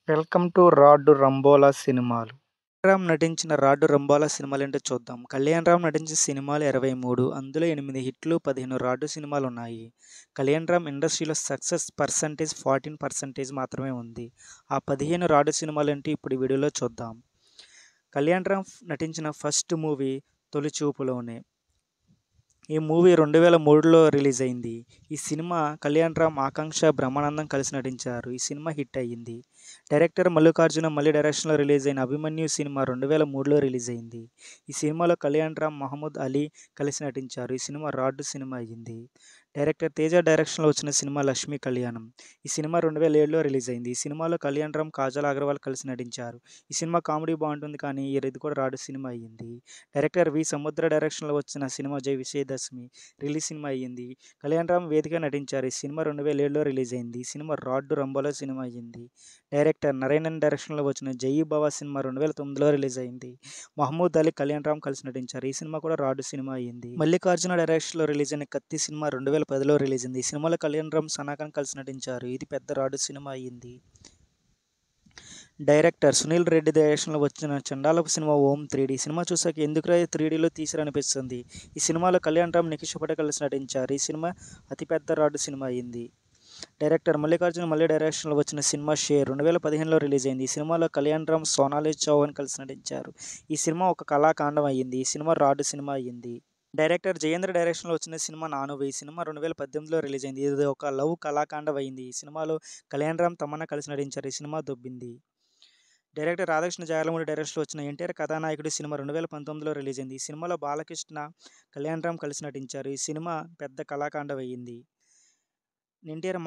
Welcome to 'rod రంబోలా' సినిమాలు. రామ్ నటించిన 'rod రంబోలా' సినిమాలేంటో చూద్దాం. కళ్యాణ్ రామ్ నటించిన సినిమాలు 23. అందులో 8 హిట్లు, 15 రాడ్డు సినిమాలున్నాయి. కళ్యాణ్ రామ్ ఇండస్ట్రీలో సక్సెస్ పర్సెంటేజ్ 14% మాత్రమే ఉంది. ఆ 15 రాడ్డు సినిమాలేంటో ఇప్పుడు ఈ వీడియోలో చూద్దాం. కళ్యాణ్ రామ్ నటించిన ఫస్ట్ మూవీ 'తొలి చూపులోనే'. ఈ మూవీ 2003లో రిలీజ్ అయింది. ఈ సినిమా కళ్యాణ్ రామ్, ఆకాంక్ష, బ్రహ్మానందం కలిసి నటించారు. ఈ సినిమా హిట్ అయ్యింది. డైరెక్టర్ మల్లికార్జున మల్లి డైరెక్షన్లో రిలీజ్ అయిన 'అభిమన్యు' సినిమా 2003లో రిలీజ్ అయింది. ఈ సినిమాలో కళ్యాణ్ రామ్, మహమూద్ అలీ కలిసి నటించారు. ఈ సినిమా రాడ్డు సినిమా అయ్యింది. డైరెక్టర్ తేజ డైరెక్షన్లో వచ్చిన సినిమా 'లక్ష్మీ కళ్యాణం'. ఈ సినిమా 2007లో రిలీజ్ అయింది. ఈ సినిమాలో కళ్యాణ్ రామ్, కాజల్ అగర్వాల్ కలిసి నటించారు. ఈ సినిమా కామెడీ బాగుంటుంది కానీ ఇది కూడా రాడ్డు సినిమా అయ్యింది. డైరెక్టర్ వి. సముద్ర డైరెక్షన్లో వచ్చిన సినిమా 'జై విజయదశమి' రిలీజ్ సినిమా అయ్యింది. కళ్యాణ్ రామ్ వేదికగా నటించారు. ఈ సినిమా 2007లో రిలీజ్ అయింది. ఈ సినిమా రాడ్డు రంబోలా సినిమా అయ్యింది. డైరెక్టర్ నరేనన్ డైరెక్షన్లో వచ్చిన 'జై బావ' సినిమా 2009లో రిలీజ్ అయింది. మహమూద్ అలీ, కళ్యాణ్ రామ్ కలిసి నటించారు. ఈ సినిమా కూడా రాడ్డు సినిమా అయ్యింది. మల్లికార్జున డైరెక్షన్లో రిలీజ్ అయిన 'కత్తి' సినిమా 2010లో రిలీజ్ అయింది. ఈ సినిమాలో కళ్యాణ్ రామ్, సనా ఖాన్ కలిసి నటించారు. ఇది పెద్ద రాడ్డు సినిమా అయ్యింది. డైరెక్టర్ సునీల్ రెడ్డి డైరెక్షన్లో వచ్చిన చండాలపు సినిమా 'ఓం 3D'. ఈ సినిమా చూసాక ఎందుకురా 3Dలో తీసిరనిపిస్తుంది. ఈ సినిమాలో కళ్యాణ్ రామ్, నిఖిష్ పటేల్ కలిసి నటించారు. ఈ సినిమా అతిపెద్ద రాడ్డు సినిమా అయ్యింది. డైరెక్టర్ మల్లికార్జున మల్లి డైరెక్షన్లో వచ్చిన సినిమా 'షేర్' 2015లో రిలీజ్ అయింది. ఈ సినిమాలో కళ్యాణ్ రామ్, సోనాలి చౌహాన్ కలిసి నటించారు. ఈ సినిమా ఒక కళాకాండం అయ్యింది. ఈ సినిమా రాడ్డు సినిమా అయ్యింది. డైరెక్టర్ జయేంద్ర డైరెక్షన్లో వచ్చిన సినిమా 'నానుభి'. ఈ సినిమా 2018లో రిలీజ్ అయింది. ఇది ఒక లవ్ కళాకాండం అయ్యింది. ఈ సినిమాలో కళ్యాణ్ రామ్, తమన్నా కలిసి నటించారు. ఈ సినిమా దొబ్బింది. డైరెక్టర్ రాధాకృష్ణ జాయలమూడి డైరెక్షన్లో వచ్చిన 'ఎన్టీఆర్ కథానాయకుడు' సినిమా 2019లో రిలీజ్ అయింది. ఈ సినిమాలో బాలకృష్ణ, కళ్యాణ్ రామ్ కలిసి నటించారు. ఈ సినిమా పెద్ద కళాకాండం అయ్యింది. 'ఎన్టీఆర్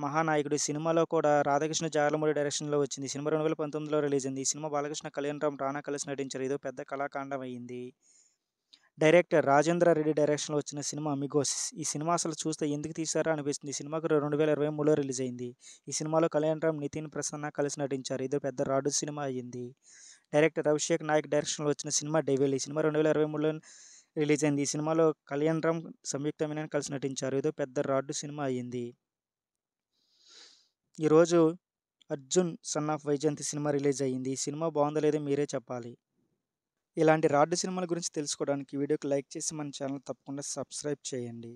మహానాయకుడు' ఈ సినిమాలో కూడా రాధాకృష్ణ జాయలమూడి డైరెక్షన్లో వచ్చింది. ఈ సినిమా 2019లో రిలీజ్ అయింది. ఈ సినిమా బాలకృష్ణ, కళ్యాణ్ రామ్, రానా కలిసి నటించారు. ఇదో పెద్ద కళాకాండం అయ్యింది. డైరెక్టర్ రాజేంద్ర రెడ్డి డైరెక్షన్లో వచ్చిన సినిమా 'అమిగోస్'. ఈ సినిమా అసలు చూస్తే ఎందుకు తీశారా అనిపిస్తుంది. ఈ సినిమా 2023లో రిలీజ్ అయింది. ఈ సినిమాలో కళ్యాణ్ రామ్, నితిన్ ప్రసన్న కలిసి నటించారు. ఇదో పెద్ద రాడ్డు సినిమా అయ్యింది. డైరెక్టర్ అభిషేక్ నాయక్ డైరెక్షన్లో వచ్చిన సినిమా 'డెవిల్'. ఈ సినిమా 2023లో రిలీజ్ అయింది. ఈ సినిమాలో కళ్యాణ్ రామ్, సంయుక్త మీనన్ కలిసి నటించారు. ఇదో పెద్ద రాడ్డు సినిమా అయ్యింది. ఈరోజు 'Arjun son of Vyjayanthi' cinema release అయ్యింది. ఈ సినిమా బాగుందో లేదో మీరే చెప్పాలి. ఇలాంటి రాడ్డు సినిమాల గురించి తెలుసుకోవడానికి వీడియోకి లైక్ చేసి మన ఛానల్ తప్పకుండా సబ్స్క్రైబ్ చేయండి.